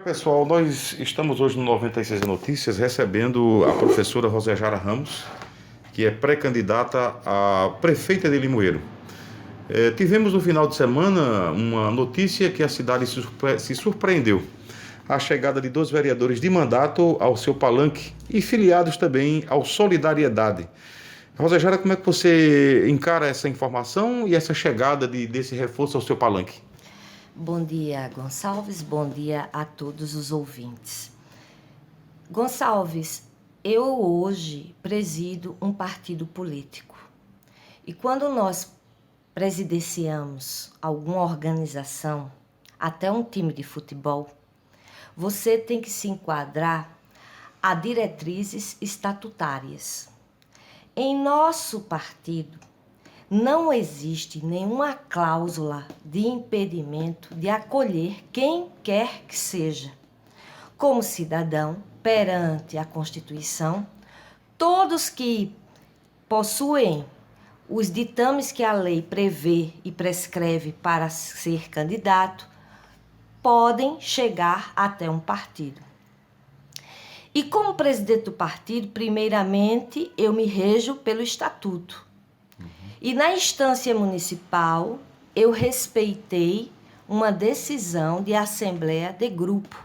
Pessoal, nós estamos hoje no 96 Notícias recebendo a professora Rosejara Ramos, que é pré-candidata a prefeita de Limoeiro. Tivemos no final de semana uma notícia que a cidade se surpreendeu. A chegada de 2 vereadores de mandato ao seu palanque e filiados também ao Solidariedade. Rosejara, como é que você encara essa informação e essa chegada desse reforço ao seu palanque? Bom dia, Gonçalves. Bom dia a todos os ouvintes. Gonçalves, eu hoje presido um partido político. E quando nós presidenciamos alguma organização, até um time de futebol, você tem que se enquadrar a diretrizes estatutárias. Em nosso partido, não existe nenhuma cláusula de impedimento de acolher quem quer que seja. Como cidadão, perante a Constituição, todos que possuem os ditames que a lei prevê e prescreve para ser candidato, podem chegar até um partido. E como presidente do partido, primeiramente, eu me rejo pelo estatuto. E na instância municipal, eu respeitei uma decisão de assembleia de grupo.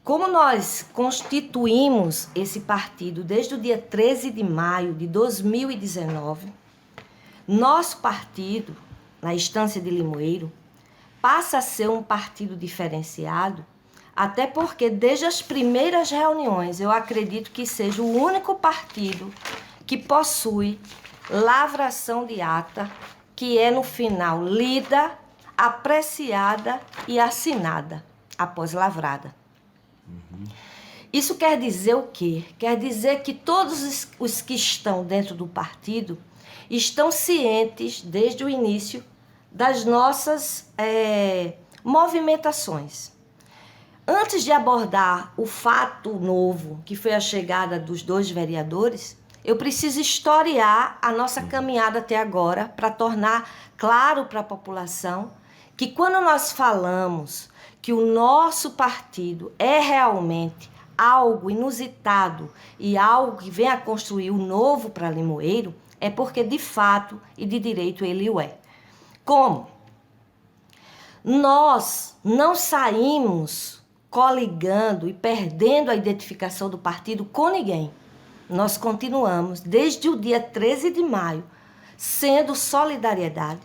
Como nós constituímos esse partido desde o dia 13 de maio de 2019, nosso partido, na instância de Limoeiro, passa a ser um partido diferenciado, até porque desde as primeiras reuniões eu acredito que seja o único partido que possui lavração de ata, que é no final lida, apreciada e assinada após lavrada. Isso quer dizer o quê? Quer dizer que todos os que estão dentro do partido estão cientes desde o início das nossas movimentações. Antes de abordar o fato novo, que foi a chegada dos 2 vereadores, eu preciso historiar a nossa caminhada até agora para tornar claro para a população que quando nós falamos que o nosso partido é realmente algo inusitado e algo que vem a construir o novo para Limoeiro, é porque de fato e de direito ele o é. Como? Nós não saímos coligando e perdendo a identificação do partido com ninguém. Nós continuamos, desde o dia 13 de maio, sendo Solidariedade,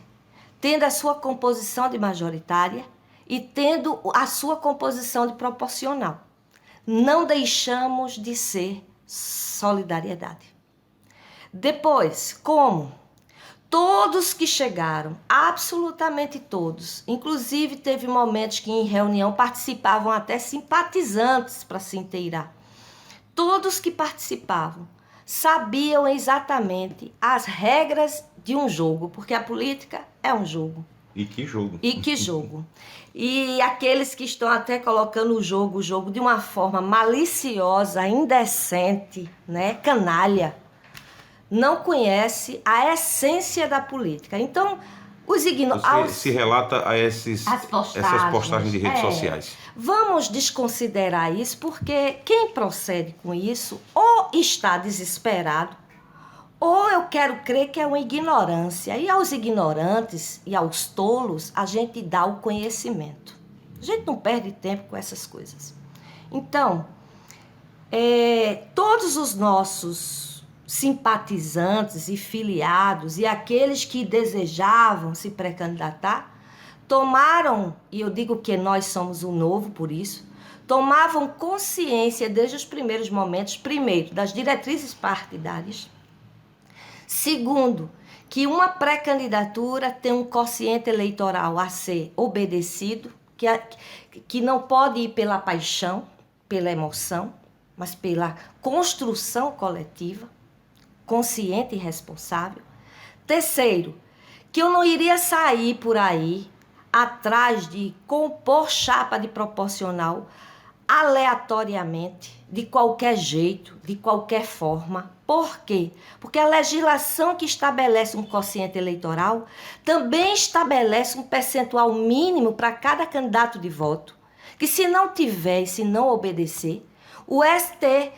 tendo a sua composição de majoritária e tendo a sua composição de proporcional. Não deixamos de ser Solidariedade. Depois, como? Todos que chegaram, absolutamente todos, inclusive teve momentos que em reunião participavam até simpatizantes para se inteirar. Todos que participavam sabiam exatamente as regras de um jogo, porque a política é um jogo. E que jogo? E que jogo. E aqueles que estão até colocando o jogo de uma forma maliciosa, indecente, né, canalha, não conhece a essência da política. Então, os ignorantes... Se relata a essas postagens de redes sociais. Vamos desconsiderar isso, porque quem procede com isso ou está desesperado, ou eu quero crer que é uma ignorância. E aos ignorantes e aos tolos, a gente dá o conhecimento. A gente não perde tempo com essas coisas. Então, todos os nossos simpatizantes e filiados e aqueles que desejavam se pré-candidatar, tomaram, e eu digo que nós somos o novo por isso, tomavam consciência desde os primeiros momentos, primeiro, das diretrizes partidárias, segundo, que uma pré-candidatura tem um quociente eleitoral a ser obedecido, que não pode ir pela paixão, pela emoção, mas pela construção coletiva, consciente e responsável. Terceiro, que eu não iria sair por aí atrás de compor chapa de proporcional aleatoriamente, de qualquer jeito, de qualquer forma. Por quê? Porque a legislação que estabelece um quociente eleitoral também estabelece um percentual mínimo para cada candidato de voto. que se não tiver e se não obedecer, o STE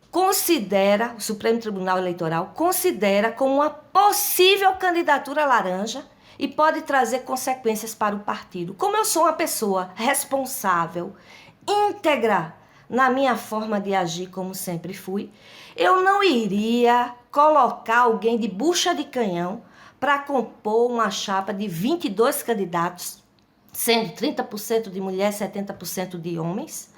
considera, o Supremo Tribunal Eleitoral considera como uma possível candidatura laranja e pode trazer consequências para o partido. Como eu sou uma pessoa responsável, íntegra na minha forma de agir, como sempre fui, eu não iria colocar alguém de bucha de canhão para compor uma chapa de 22 candidatos, sendo 30% de mulheres, 70% de homens,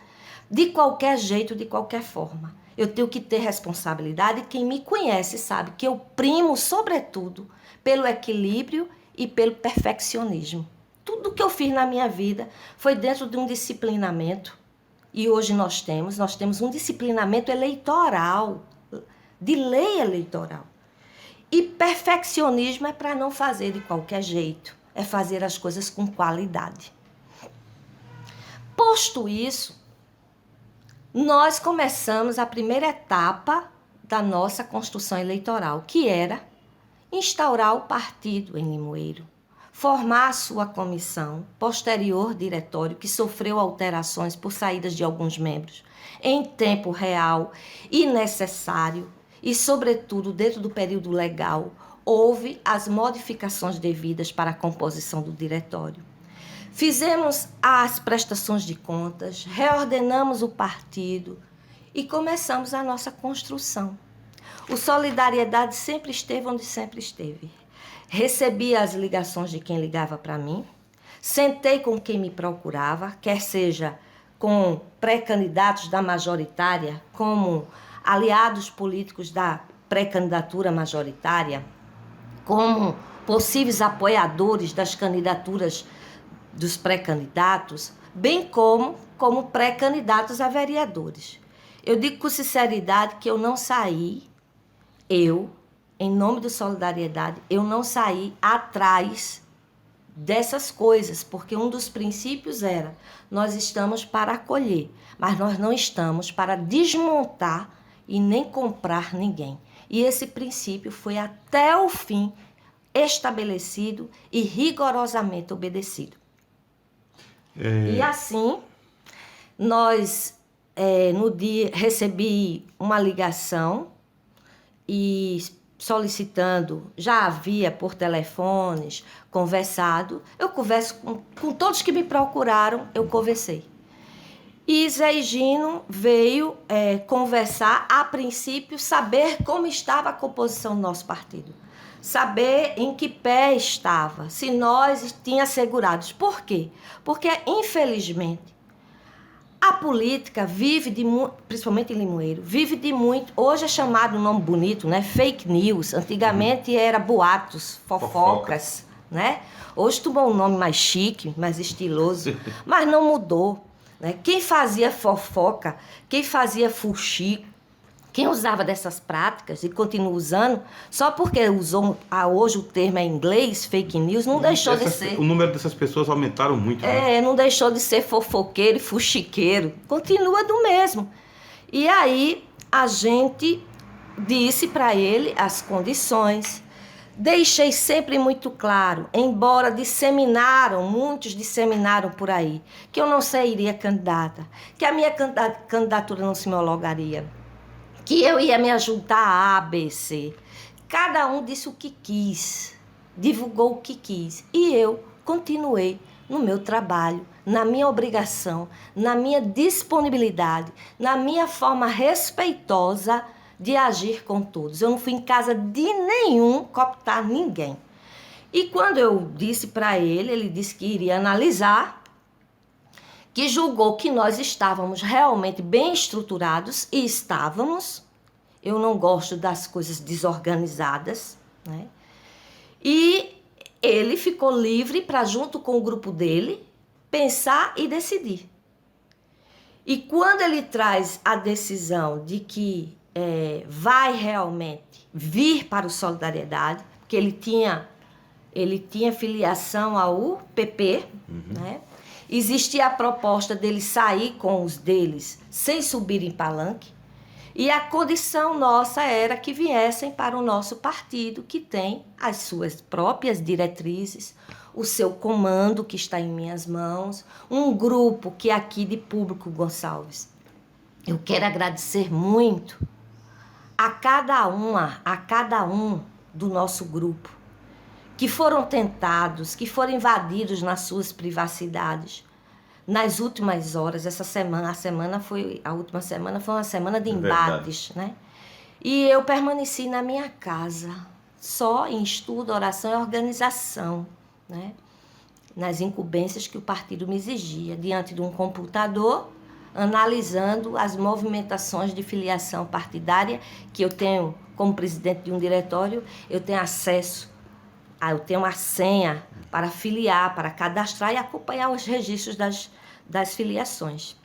de qualquer jeito, de qualquer forma. Eu tenho que ter responsabilidade. Quem me conhece sabe que eu primo, sobretudo, pelo equilíbrio e pelo perfeccionismo. Tudo que eu fiz na minha vida foi dentro de um disciplinamento. E hoje nós temos um disciplinamento eleitoral, de lei eleitoral. E perfeccionismo é para não fazer de qualquer jeito, é fazer as coisas com qualidade. Posto isso, nós começamos a primeira etapa da nossa construção eleitoral, que era instaurar o partido em Limoeiro, formar a sua comissão, posterior diretório, que sofreu alterações por saídas de alguns membros, em tempo real e necessário, e, sobretudo, dentro do período legal, houve as modificações devidas para a composição do diretório. Fizemos as prestações de contas, reordenamos o partido e começamos a nossa construção. O Solidariedade sempre esteve onde sempre esteve. Recebi as ligações de quem ligava para mim, sentei com quem me procurava, quer seja com pré-candidatos da majoritária, como aliados políticos da pré-candidatura majoritária, como possíveis apoiadores das candidaturas dos pré-candidatos, bem como pré-candidatos a vereadores. Eu digo com sinceridade que eu não saí, em nome do Solidariedade, eu não saí atrás dessas coisas, porque um dos princípios era, nós estamos para acolher, mas nós não estamos para desmontar e nem comprar ninguém. E esse princípio foi até o fim estabelecido e rigorosamente obedecido. E assim, nós, no dia, recebi uma ligação e solicitando, já havia por telefones, conversado, eu converso com todos que me procuraram, eu conversei. E Zé Higino veio conversar, a princípio, saber como estava a composição do nosso partido. Saber em que pé estava, se nós tínhamos assegurados. Por quê? Porque, infelizmente, a política vive de muito, principalmente em Limoeiro, vive de muito, hoje é chamado um nome bonito, né? Fake news. Antigamente era boatos, fofocas, né? Hoje tomou um nome mais chique, mais estiloso, mas não mudou, né? Quem fazia fofoca, quem fazia fuxico, quem usava dessas práticas e continua usando, só porque usou hoje o termo em inglês, fake news, não deixou de ser. O número dessas pessoas aumentaram muito. Né? Não deixou de ser fofoqueiro e fuxiqueiro. Continua do mesmo. E aí a gente disse para ele as condições. Deixei sempre muito claro, embora muitos disseminaram por aí, que eu não sairia candidata, que a minha candidatura não se homologaria, que eu ia me ajuntar a B, C. Cada um disse o que quis, divulgou o que quis. E eu continuei no meu trabalho, na minha obrigação, na minha disponibilidade, na minha forma respeitosa de agir com todos. Eu não fui em casa de nenhum cooptar ninguém. E quando eu disse para ele disse que iria analisar, que julgou que nós estávamos realmente bem estruturados, e estávamos. Eu não gosto das coisas desorganizadas, né? E ele ficou livre para, junto com o grupo dele, pensar e decidir. E quando ele traz a decisão de que vai realmente vir para o Solidariedade, porque ele tinha filiação ao PP, né? Existia a proposta dele sair com os deles sem subir em palanque, e a condição nossa era que viessem para o nosso partido, que tem as suas próprias diretrizes, o seu comando, que está em minhas mãos, um grupo que é aqui de Público Gonçalves. Eu quero agradecer muito a cada um do nosso grupo, que foram tentados, que foram invadidos nas suas privacidades. Nas últimas horas, a última semana foi uma semana de embates, né? E eu permaneci na minha casa, só em estudo, oração e organização, né? Nas incumbências que o partido me exigia, diante de um computador, analisando as movimentações de filiação partidária, que eu tenho, como presidente de um diretório, eu tenho acesso, eu tenho uma senha para filiar, para cadastrar e acompanhar os registros das filiações.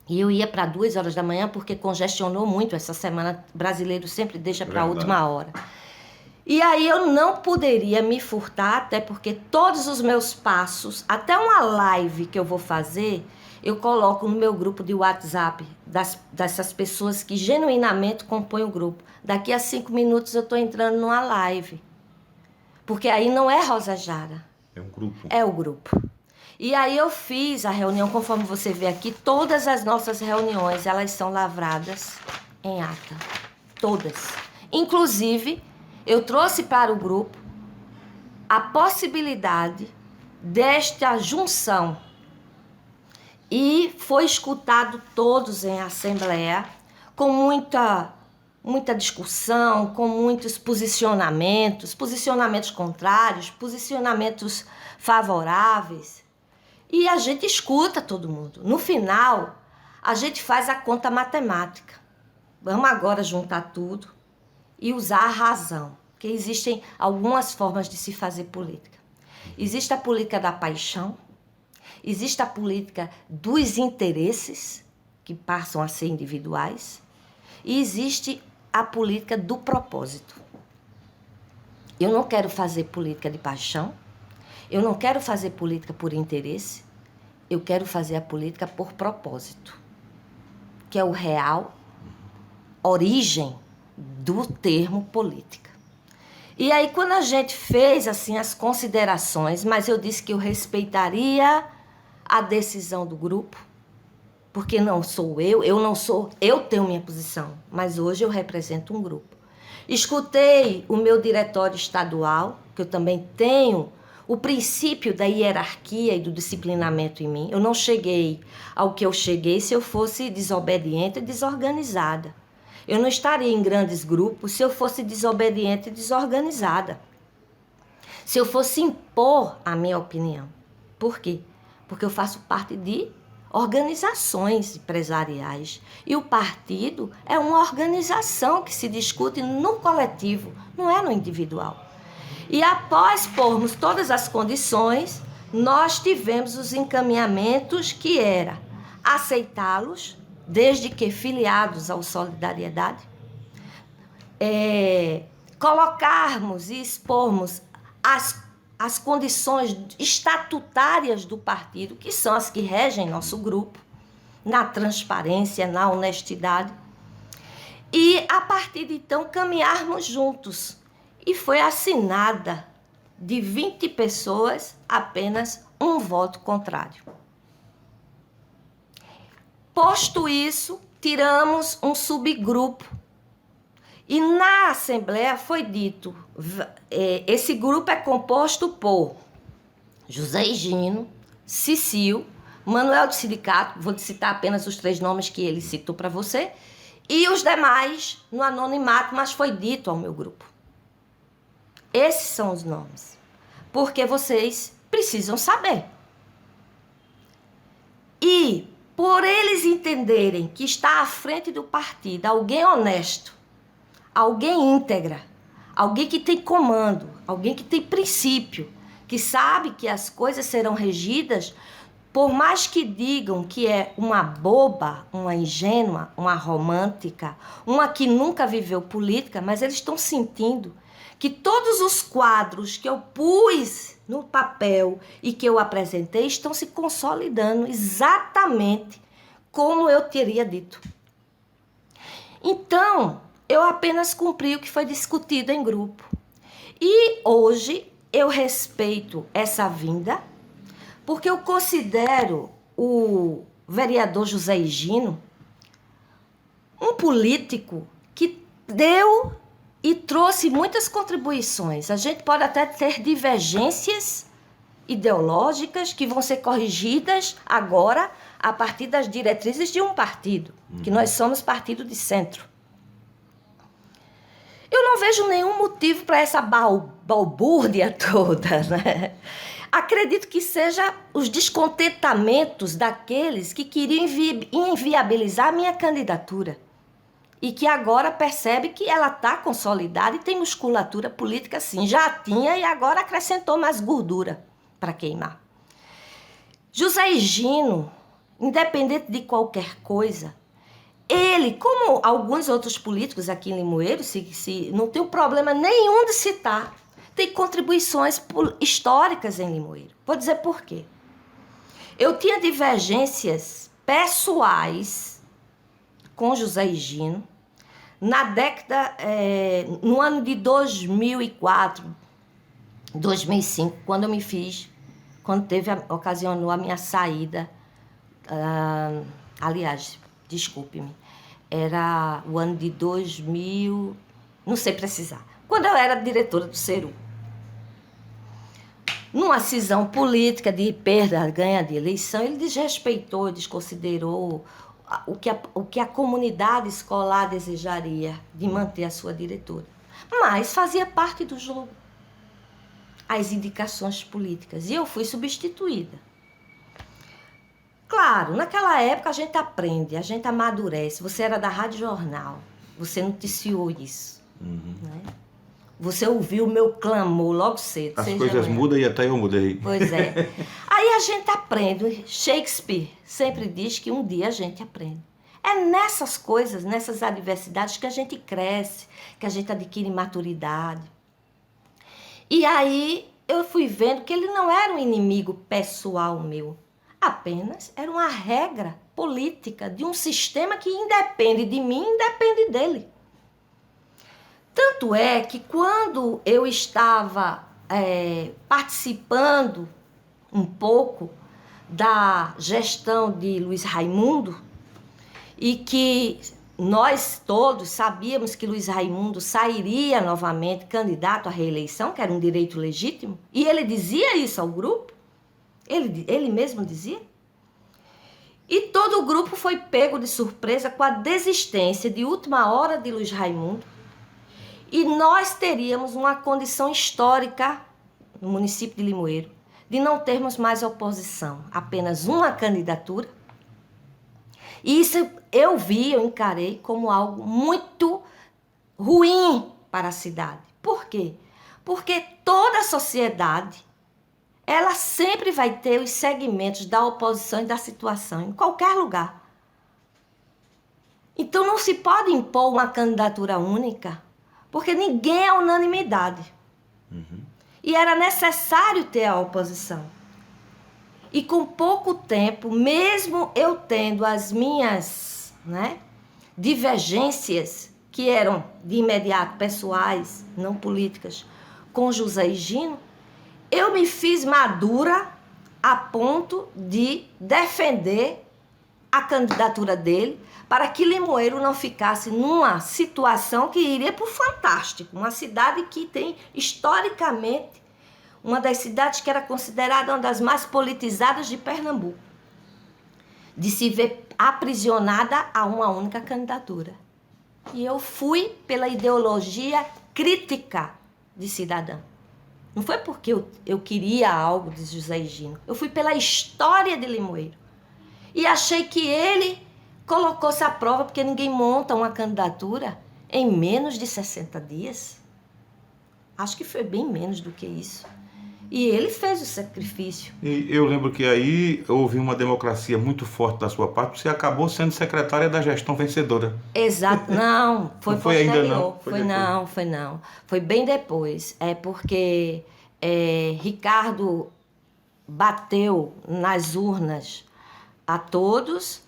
E eu ia para 2 horas da manhã, porque congestionou muito essa semana, brasileiro sempre deixa para a última hora. E aí eu não poderia me furtar, até porque todos os meus passos, até uma live que eu vou fazer, eu coloco no meu grupo de WhatsApp, dessas pessoas que genuinamente compõem o grupo. Daqui a 5 minutos eu estou entrando numa live. Porque aí não é Rosa Jara. É um grupo. É o grupo. E aí eu fiz a reunião, conforme você vê aqui, todas as nossas reuniões, elas são lavradas em ata. Todas. Inclusive, eu trouxe para o grupo a possibilidade desta junção. E foi escutado todos em assembleia, com muita discussão, com muitos posicionamentos contrários, posicionamentos favoráveis. E a gente escuta todo mundo. No final, a gente faz a conta matemática. Vamos agora juntar tudo e usar a razão, porque existem algumas formas de se fazer política. Existe a política da paixão, existe a política dos interesses, que passam a ser individuais, e existe a política do propósito. Eu não quero fazer política de paixão, eu não quero fazer política por interesse, eu quero fazer a política por propósito, que é o real origem do termo política. E aí, quando a gente fez assim as considerações, mas eu disse que eu respeitaria a decisão do grupo, porque não sou eu tenho minha posição, mas hoje eu represento um grupo. Escutei o meu diretório estadual, que eu também tenho o princípio da hierarquia e do disciplinamento em mim. Eu não cheguei ao que eu cheguei se eu fosse desobediente e desorganizada. Eu não estaria em grandes grupos se eu fosse desobediente e desorganizada. Se eu fosse impor a minha opinião. Por quê? Porque eu faço parte de organizações empresariais. E o partido é uma organização que se discute no coletivo, não é no individual. E após pormos todas as condições, nós tivemos os encaminhamentos que era aceitá-los, desde que filiados ao Solidariedade, colocarmos e expormos as condições estatutárias do partido, que são as que regem nosso grupo, na transparência, na honestidade, e a partir de então caminharmos juntos. E foi assinada de 20 pessoas apenas um voto contrário. Posto isso, tiramos um subgrupo. E na Assembleia foi dito, esse grupo é composto por José Higino, Cicil, Manuel do Sindicato, vou citar apenas os 3 nomes que ele citou para você, e os demais no anonimato, mas foi dito ao meu grupo. Esses são os nomes, porque vocês precisam saber. E por eles entenderem que está à frente do partido alguém honesto, alguém íntegra, alguém que tem comando, alguém que tem princípio, que sabe que as coisas serão regidas, por mais que digam que é uma boba, uma ingênua, uma romântica, uma que nunca viveu política, mas eles estão sentindo que todos os quadros que eu pus no papel e que eu apresentei estão se consolidando exatamente como eu teria dito. Então, eu apenas cumpri o que foi discutido em grupo. E hoje, eu respeito essa vinda, porque eu considero o vereador José Higino um político que deu e trouxe muitas contribuições. A gente pode até ter divergências ideológicas que vão ser corrigidas agora a partir das diretrizes de um partido, que nós somos partido de centro. Eu não vejo nenhum motivo para essa balbúrdia toda, né? Acredito que seja os descontentamentos daqueles que queriam inviabilizar a minha candidatura e que agora percebe que ela está consolidada e tem musculatura política, sim. Já tinha e agora acrescentou mais gordura para queimar. José Higino, independente de qualquer coisa, ele, como alguns outros políticos aqui em Limoeiro, não tem problema nenhum de citar, tem contribuições históricas em Limoeiro. Vou dizer por quê. Eu tinha divergências pessoais com José Higino na década, no ano de 2004, 2005, quando ocasionou a minha saída, aliás, desculpe-me, era o ano de 2000, não sei precisar, quando eu era diretora do Ceru. Numa cisão política de perda, ganha de eleição, ele desrespeitou, desconsiderou o que a comunidade escolar desejaria de manter a sua diretora. Mas fazia parte do jogo, as indicações políticas, e eu fui substituída. Claro, naquela época a gente aprende, a gente amadurece. Você era da Rádio Jornal, você noticiou isso. Né? Você ouviu o meu clamor logo cedo. As coisas mudam e até eu mudei. Pois é. Aí a gente aprende. Shakespeare sempre diz que um dia a gente aprende. É nessas coisas, nessas adversidades que a gente cresce, que a gente adquire maturidade. E aí eu fui vendo que ele não era um inimigo pessoal meu. Apenas era uma regra política de um sistema que independe de mim, independe dele. Tanto é que quando eu estava participando um pouco da gestão de Luiz Raimundo, e que nós todos sabíamos que Luiz Raimundo sairia novamente candidato à reeleição, que era um direito legítimo, e ele dizia isso ao grupo, ele mesmo dizia. E todo o grupo foi pego de surpresa com a desistência de última hora de Luiz Raimundo. E nós teríamos uma condição histórica no município de Limoeiro de não termos mais oposição, apenas uma candidatura. E isso eu encarei como algo muito ruim para a cidade. Por quê? Porque toda a sociedade, ela sempre vai ter os segmentos da oposição e da situação, em qualquer lugar. Então não se pode impor uma candidatura única, porque ninguém é unanimidade. E era necessário ter a oposição. E com pouco tempo, mesmo eu tendo as minhas divergências, que eram de imediato pessoais, não políticas, com José Higino, eu me fiz madura a ponto de defender a candidatura dele para que Limoeiro não ficasse numa situação que iria para o fantástico. Uma cidade que tem, historicamente, uma das cidades que era considerada uma das mais politizadas de Pernambuco, de se ver aprisionada a uma única candidatura. E eu fui pela ideologia crítica de cidadã. Não foi porque eu queria algo de José Higino. Eu fui pela história de Limoeiro. E achei que ele colocou-se à prova, porque ninguém monta uma candidatura em menos de 60 dias. Acho que foi bem menos do que isso. E ele fez o sacrifício. E eu lembro que aí houve uma democracia muito forte da sua parte, você acabou sendo secretária da gestão vencedora. Exato. Não, foi não foi posterior. Ainda não? Foi não. Foi bem depois. É porque Ricardo bateu nas urnas a todos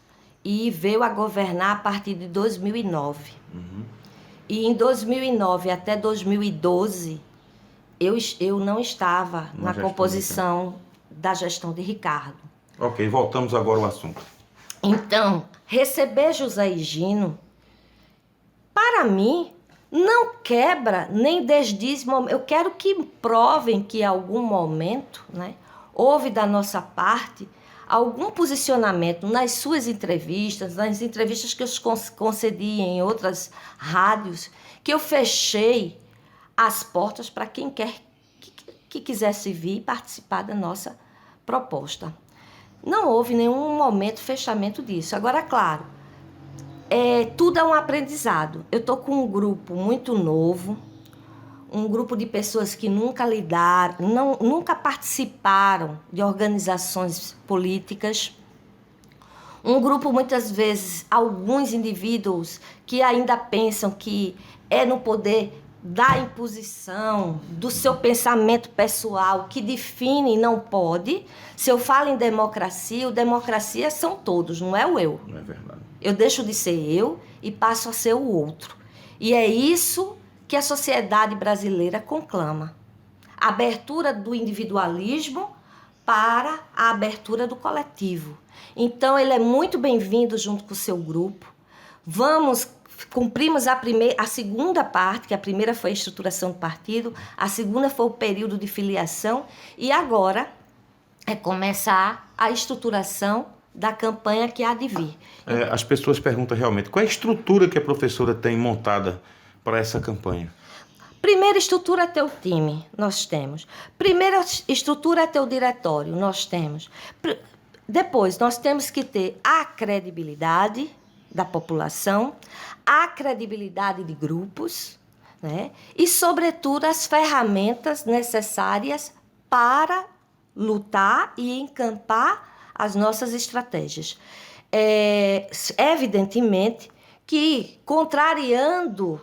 e veio a governar a partir de 2009. E em 2009 até 2012... eu não estava na gestão composição da gestão de Ricardo. Ok, voltamos agora ao assunto. Então, receber José Higino, para mim, não quebra nem desdiz. Eu quero que provem que em algum momento, né, houve da nossa parte algum posicionamento nas suas entrevistas, nas entrevistas que eu concedi em outras rádios, que eu fechei as portas para quem quer que quisesse vir participar da nossa proposta. Não houve nenhum momento de fechamento disso. Agora, claro, tudo é um aprendizado. Eu estou com um grupo muito novo, um grupo de pessoas que nunca lidaram, nunca participaram de organizações políticas. Um grupo, muitas vezes, alguns indivíduos que ainda pensam que é no poder da imposição, do seu pensamento pessoal, que define e não pode. Se eu falo em democracia, o democracia são todos, não é o eu. Não é verdade. Eu deixo de ser eu e passo a ser o outro. E é isso que a sociedade brasileira conclama. A abertura do individualismo para a abertura do coletivo. Então, ele é muito bem-vindo junto com o seu grupo. Cumprimos a segunda parte, que a primeira foi a estruturação do partido, a segunda foi o período de filiação, e agora é começar a estruturação da campanha que há de vir. As pessoas perguntam realmente, qual é a estrutura que a professora tem montada para essa campanha? Primeira estrutura é teu time, nós temos. Primeira estrutura é teu diretório, nós temos. Depois, nós temos que ter a credibilidade da população, a credibilidade de grupos, né? E, sobretudo, as ferramentas necessárias para lutar e encampar as nossas estratégias. Evidentemente que, contrariando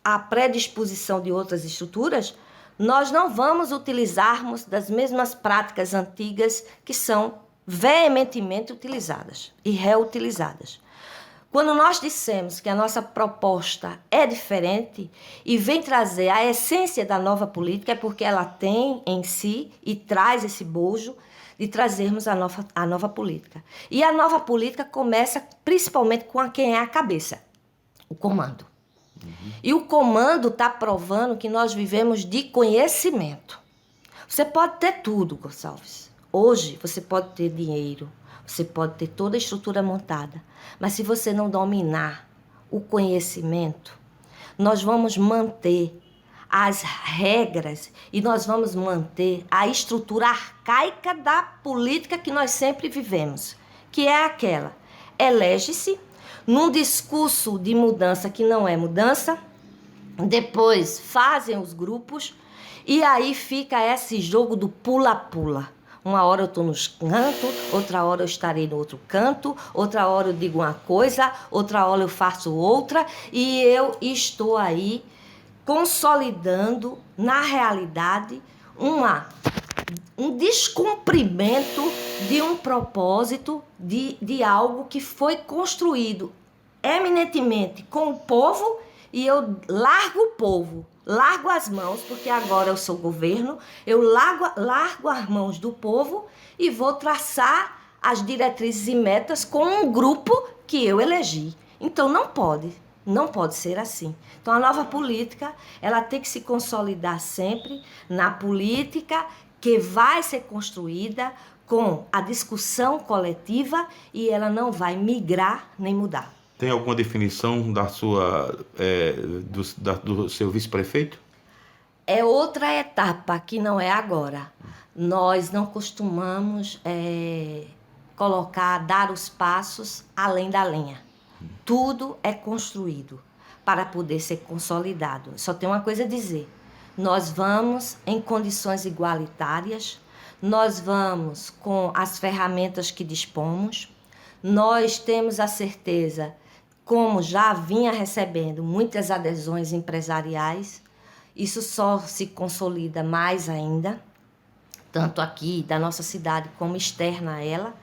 a predisposição de outras estruturas, nós não vamos utilizarmos das mesmas práticas antigas que são veementemente utilizadas e reutilizadas. Quando nós dissemos que a nossa proposta é diferente e vem trazer a essência da nova política, é porque ela tem em si e traz esse bojo de trazermos a nova política. E a nova política começa principalmente com quem é a cabeça, o comando. E o comando está provando que nós vivemos de conhecimento. Você pode ter tudo, Gonçalves. Hoje você pode ter dinheiro, você pode ter toda a estrutura montada, mas se você não dominar o conhecimento, nós vamos manter as regras e nós vamos manter a estrutura arcaica da política que nós sempre vivemos, que é aquela: elege-se num discurso de mudança que não é mudança, depois fazem os grupos e aí fica esse jogo do pula-pula. Uma hora eu estou nos cantos, outra hora eu estarei no outro canto, outra hora eu digo uma coisa, outra hora eu faço outra, e eu estou aí consolidando, na realidade, um descumprimento de um propósito, de algo que foi construído eminentemente com o povo, e eu largo o povo, largo as mãos, porque agora eu sou governo, eu largo as mãos do povo e vou traçar as diretrizes e metas com um grupo que eu elegi. Então não pode ser assim. Então a nova política, ela tem que se consolidar sempre na política que vai ser construída com a discussão coletiva e ela não vai migrar nem mudar. Tem alguma definição do seu vice-prefeito? É outra etapa que não é agora. Nós não costumamos dar os passos além da linha. Tudo é construído para poder ser consolidado. Só tem uma coisa a dizer: nós vamos em condições igualitárias, nós vamos com as ferramentas que dispomos, nós temos a certeza, como já vinha recebendo muitas adesões empresariais, isso só se consolida mais ainda, tanto aqui da nossa cidade como externa a ela.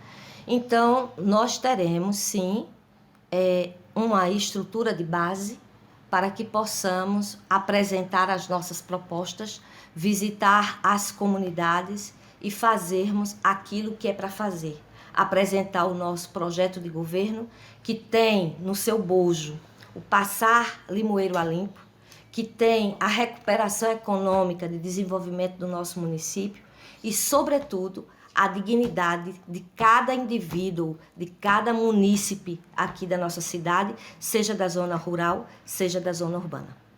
Então, nós teremos, sim, uma estrutura de base para que possamos apresentar as nossas propostas visitar as comunidades e fazermos aquilo que é para fazer. Apresentar o nosso projeto de governo, que tem no seu bojo o passar Limoeiro a limpo, que tem a recuperação econômica de desenvolvimento do nosso município e, sobretudo, a dignidade de cada indivíduo, de cada munícipe aqui da nossa cidade, seja da zona rural, seja da zona urbana.